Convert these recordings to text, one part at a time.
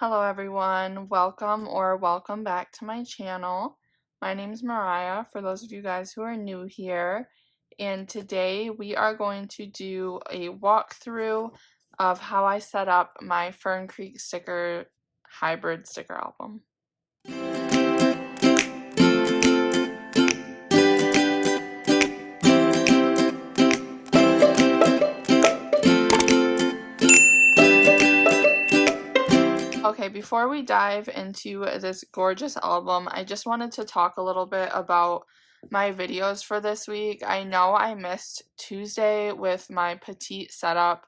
Hello everyone, welcome back to my channel. My name is Mariyea, for those of you guys who are new here, and today we are going to do a walkthrough of how I set up my Fern Creek sticker hybrid sticker album. Okay, before we dive into this gorgeous album, I just wanted to talk a little bit about my videos for this week. I know I missed Tuesday with my petite setup,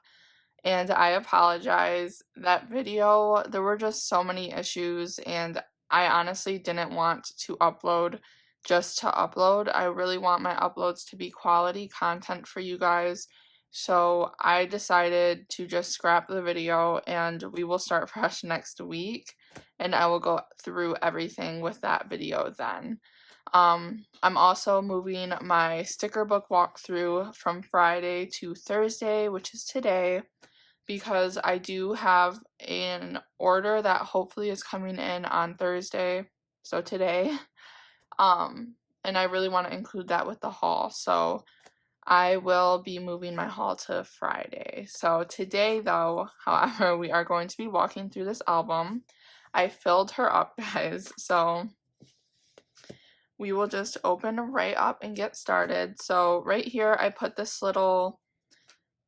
and I apologize. That video, there were just so many issues, and I honestly didn't want to upload just to upload. I really want my uploads to be quality content for you guys. So I decided to just scrap the video and we will start fresh next week, and I will go through everything with that video then. I'm also moving my sticker book walkthrough from Friday to Thursday, which is today, because I do have an order that hopefully is coming in on Thursday, so today, and I really want to include that with the haul, so I will be moving my haul to Friday. So today though, however, we are going to be walking through this album. I filled her up, guys, so we will just open right up and get started. So right here I put this little,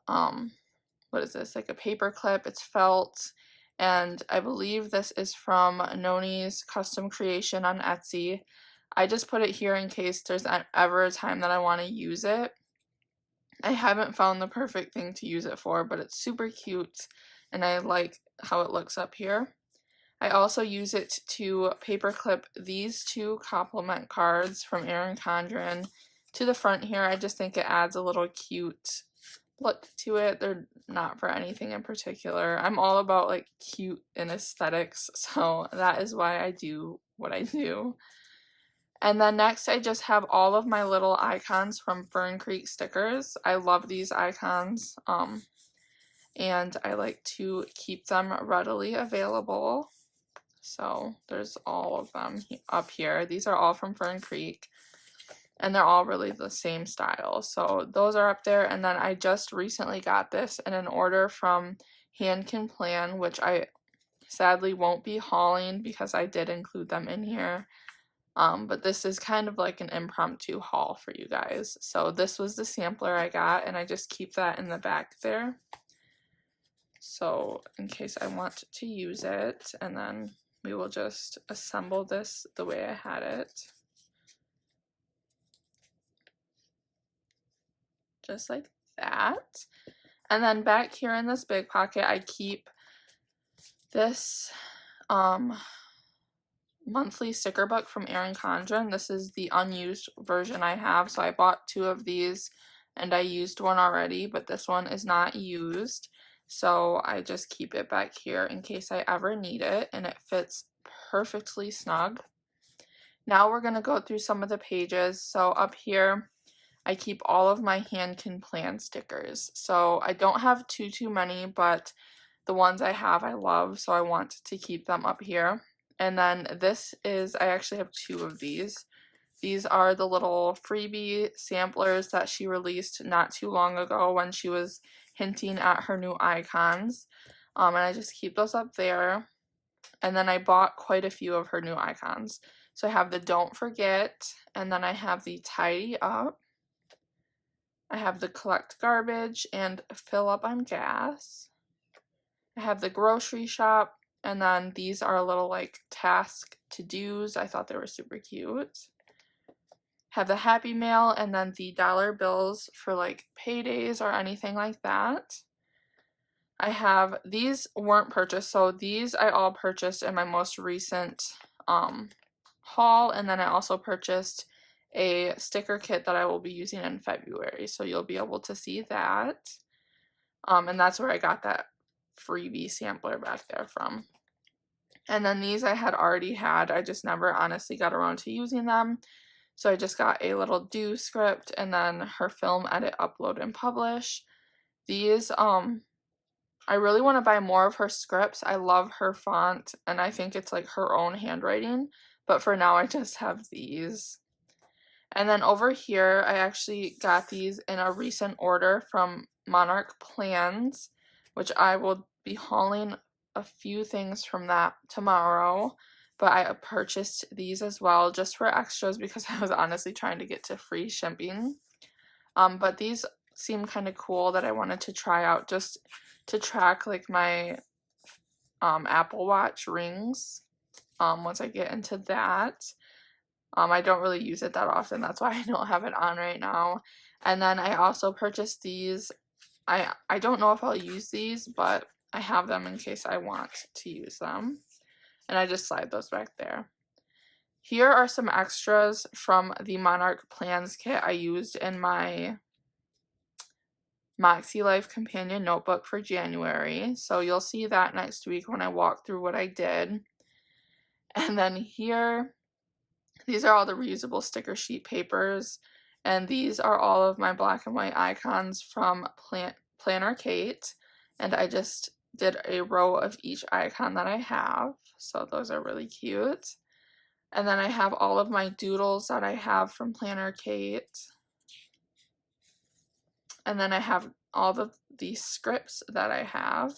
what is this, like a paper clip. It's felt, and I believe this is from Noni's custom creation on Etsy. I just put it here in case there's ever a time that I want to use it. I haven't found the perfect thing to use it for, but it's super cute and I like how it looks up here. I also use it to paper clip these two compliment cards from Erin Condren to the front here. I just think it adds a little cute look to it. They're not for anything in particular. I'm all about like cute and aesthetics, so that is why I do what I do. And then next I just have all of my little icons from Fern Creek stickers. I love these icons, and I like to keep them readily available. So there's all of them up here. These are all from Fern Creek, and they're all really the same style. So those are up there, and then I just recently got this in an order from Hand Can Plan, which I sadly won't be hauling because I did include them in here. But this is kind of like an impromptu haul for you guys. So this was the sampler I got, and I just keep that in the back there, so in case I want to use it. And then we will just assemble this the way I had it. Just like that. And then back here in this big pocket, I keep this monthly sticker book from Erin Condren. This is the unused version I have, so I bought two of these and I used one already, but this one is not used, so I just keep it back here in case I ever need it, and it fits perfectly snug. Now we're going to go through some of the pages. So up here I keep all of my Hand Can Plan stickers. So I don't have too many, but the ones I have I love, so I want to keep them up here. And then this is, I actually have two of these. These are the little freebie samplers that she released not too long ago when she was hinting at her new icons. And I just keep those up there. And then I bought quite a few of her new icons. So I have the Don't Forget, and then I have the Tidy Up. I have the Collect Garbage and Fill Up on Gas. I have the Grocery Shop, and then these are a little like task to-dos. I thought they were super cute. Have the Happy Mail, and then the dollar bills for like paydays or anything like that. I have, these weren't purchased, so these I all purchased in my most recent haul, and then I also purchased a sticker kit that I will be using in February, so you'll be able to see that. And that's where I got that freebie sampler back there from. And then these I had already had, I just never honestly got around to using them. So I just got a little do script, and then her film, edit, upload, and publish. These I really want to buy more of her scripts. I love her font, and I think it's like her own handwriting, but for now I just have these. And then over here, I actually got these in a recent order from Monarch Plans, which I will be hauling a few things from that tomorrow. But I purchased these as well just for extras because I was honestly trying to get to free shipping. But these seem kind of cool that I wanted to try out just to track like my Apple Watch rings once I get into that. I don't really use it that often, that's why I don't have it on right now. And then I also purchased these. I don't know if I'll use these, but I have them in case I want to use them. And I just slide those back there. Here are some extras from the Monarch Plans kit I used in my Moxie Life Companion Notebook for January. So you'll see that next week when I walk through what I did. And then here, these are all the reusable sticker sheet papers. And these are all of my black and white icons from Planner Kate. And I just did a row of each icon that I have. So those are really cute. And then I have all of my doodles that I have from Planner Kate. And then I have all of the scripts that I have.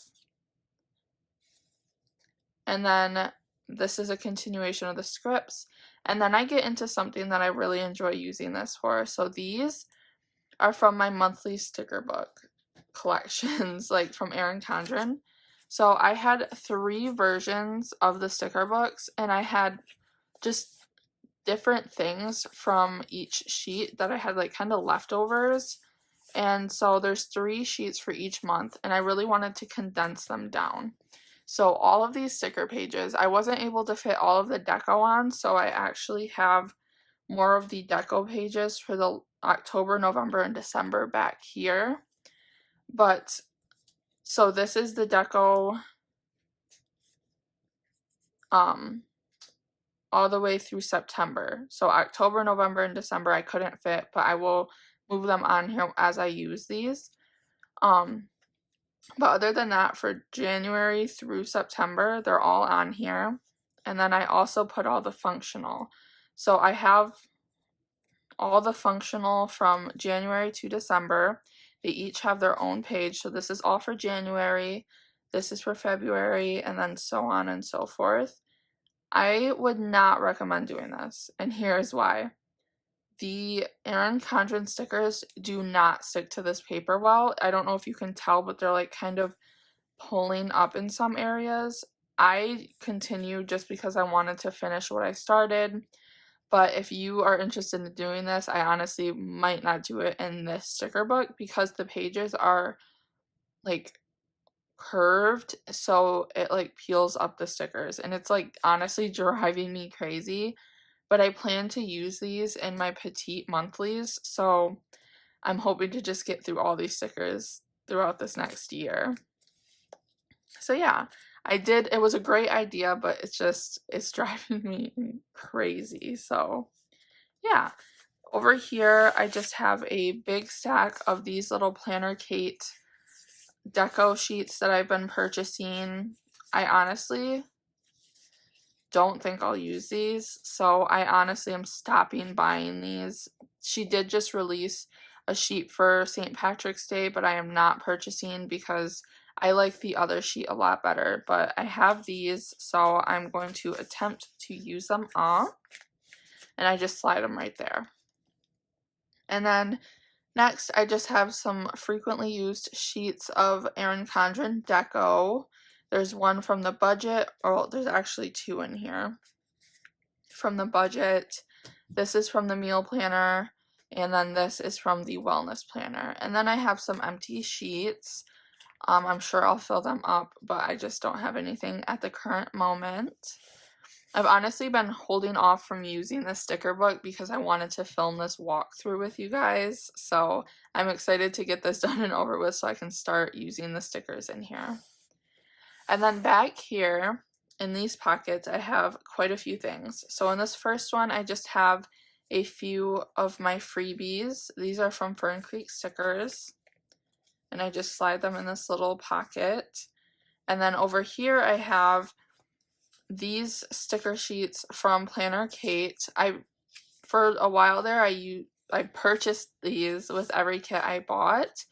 And then this is a continuation of the scripts. And then I get into something that I really enjoy using this for. So these are from my monthly sticker book collections, like from Erin Condren. So I had 3 versions of the sticker books, and I had just different things from each sheet that I had like kind of leftovers. And so there's 3 sheets for each month, and I really wanted to condense them down. So all of these sticker pages, I wasn't able to fit all of the deco on, so I actually have more of the deco pages for the October, November, and December back here. But, so this is the deco all the way through September. So October, November, and December I couldn't fit, but I will move them on here as I use these. But other than that, for January through September, they're all on here. And then I also put all the functional. So I have all the functional from January to December. They each have their own page. So this is all for January, this is for February, and then so on and so forth. I would not recommend doing this, and here's why. The Erin Condren stickers do not stick to this paper well. I don't know if you can tell, but they're like kind of pulling up in some areas. I continued just because I wanted to finish what I started, but if you are interested in doing this, I honestly might not do it in this sticker book because the pages are like curved, so it like peels up the stickers, and it's like honestly driving me crazy. But I plan to use these in my petite monthlies, so I'm hoping to just get through all these stickers throughout this next year. So yeah, it was a great idea, but it's driving me crazy. So yeah, over here I just have a big stack of these little Planner Kate deco sheets that I've been purchasing. I honestly don't think I'll use these, so I honestly am stopping buying these. She did just release a sheet for St. Patrick's Day, but I am not purchasing because I like the other sheet a lot better. But I have these, so I'm going to attempt to use them up, and I just slide them right there. And then next, I just have some frequently used sheets of Erin Condren deco. There's one from the budget, or there's actually 2 in here. From the budget, this is from the meal planner, and then this is from the wellness planner. And then I have some empty sheets. I'm sure I'll fill them up, but I just don't have anything at the current moment. I've honestly been holding off from using the sticker book because I wanted to film this walkthrough with you guys. So I'm excited to get this done and over with so I can start using the stickers in here. And then back here in these pockets, I have quite a few things. So in this first one, I just have a few of my freebies. These are from Fern Creek Stickers. and I just slide them in this little pocket. And then over here I have these sticker sheets from Planner Kate. For a while there I purchased these with every kit I bought,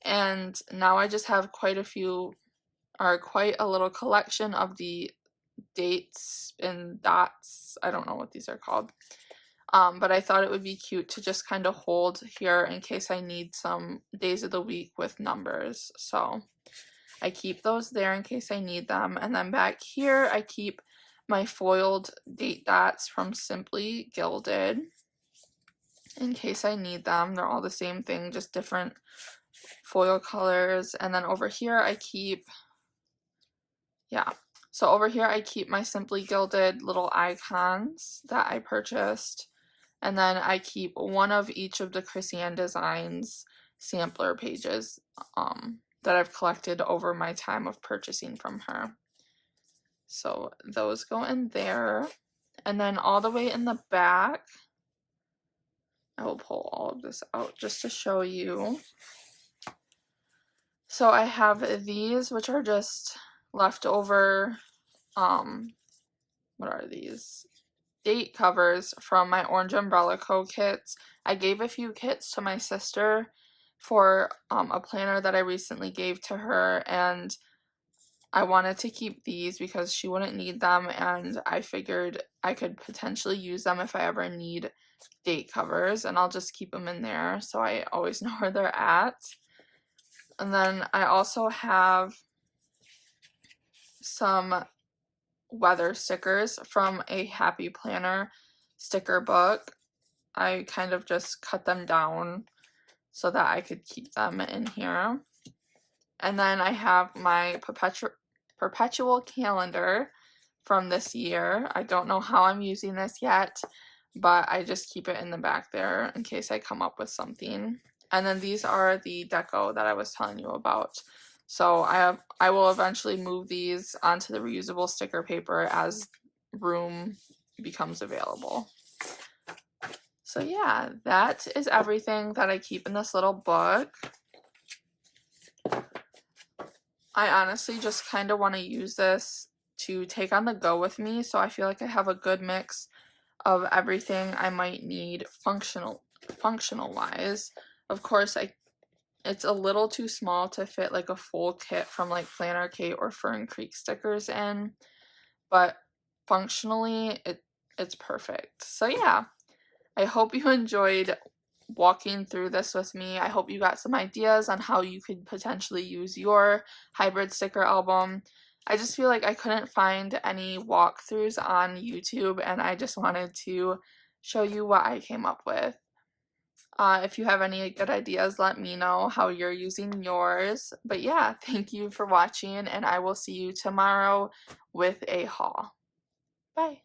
and now I just have quite a little collection of the dates and dots. I don't know what these are called. But I thought it would be cute to just kind of hold here in case I need some days of the week with numbers. So I keep those there in case I need them. And then back here I keep my foiled date dots from Simply Gilded in case I need them. They're all the same thing, just different foil colors. And then over here I keep, so over here I keep my Simply Gilded little icons that I purchased. And then I keep one of each of the Chrissy Ann Designs sampler pages that I've collected over my time of purchasing from her. So those go in there. And then all the way in the back, I will pull all of this out just to show you. So I have these, which are just leftover, what are these? Date covers from my Orange Umbrella Co. kits. I gave a few kits to my sister for a planner that I recently gave to her, and I wanted to keep these because she wouldn't need them, and I figured I could potentially use them if I ever need date covers, and I'll just keep them in there so I always know where they're at. And then I also have some weather stickers from a Happy Planner sticker book. I kind of just cut them down so that I could keep them in here. And then I have my perpetual calendar from this year. I don't know how I'm using this yet, but I just keep it in the back there in case I come up with something. And then these are the deco that I was telling you about. So I will eventually move these onto the reusable sticker paper as room becomes available. So yeah, that is everything that I keep in this little book. I honestly just kind of want to use this to take on the go with me, so I feel like I have a good mix of everything I might need functional wise. Of course, it's a little too small to fit like a full kit from like Planner Kate or Fern Creek stickers in, but functionally it's perfect. So yeah, I hope you enjoyed walking through this with me. I hope you got some ideas on how you could potentially use your hybrid sticker album. I just feel like I couldn't find any walkthroughs on YouTube, and I just wanted to show you what I came up with. If you have any good ideas, let me know how you're using yours. But yeah, thank you for watching, and I will see you tomorrow with a haul. Bye!